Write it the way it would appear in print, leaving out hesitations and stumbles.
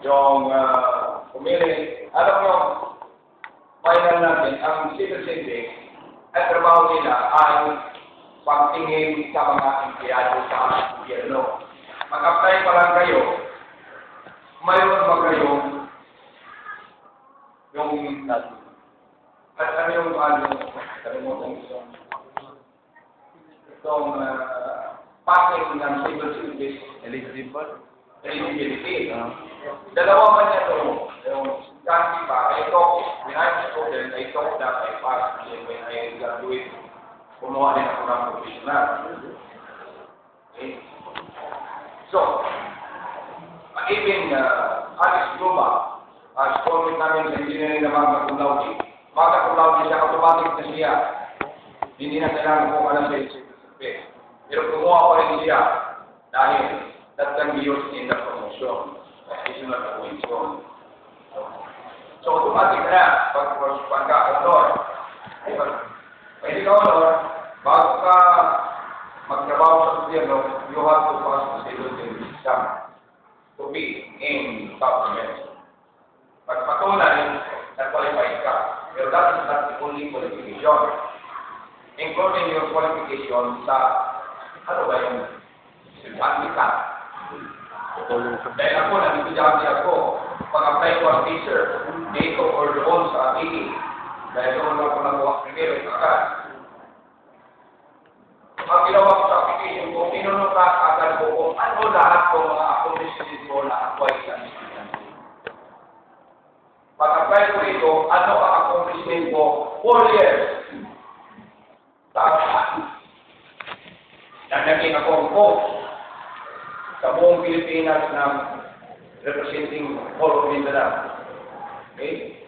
yung pumili. Alam nyo, final natin, ang civil service, ang trabaho nila ay pagtingin sa mga empleyado sa gobyerno. Mag-apply pa lang kayo, mayroon ba kayong yung ano yung kalimutan itong passing ng civil service eligibility. Dalawa man niya ito, yung kasi pa, ito, when I'm a student, I thought that I passed, and when I graduate, kumuha din ako ng professional. Okay? So, even Alice Guma, schoolmate namin sa engineering na mga kumlauti, siya, automatic na siya. Hindi na kailangan kung alam sa service. Pero kumuha ko rin siya dahil that can be used in the promotion, additional promotion. So, automatic na pagka-honor. Pwede ka honor, bago ka magtrabaho sa gobyerno, you have to pass the civil service exam to be in government. Pagpatunay, na-qualified ka. Pero that is not the only qualification. Including your qualification sa, ano ba yung silbandika? Dahil ako, nag-estudyante ako, pag-apply ko ang teacher, dito or doon sa AE, dahil doon ako nagawa primero, agad. Ang ginawa ko sa application ko, tinunod ka agad ko kung ano lahat ko mga accomplishments ko na acquire sa estudyante. Pag-apply ko ito, ano ang accomplishment ko? 4 years. Tapos, naging ako ang coach sa buong Pilipinas na representing all of Mindanao. Okay?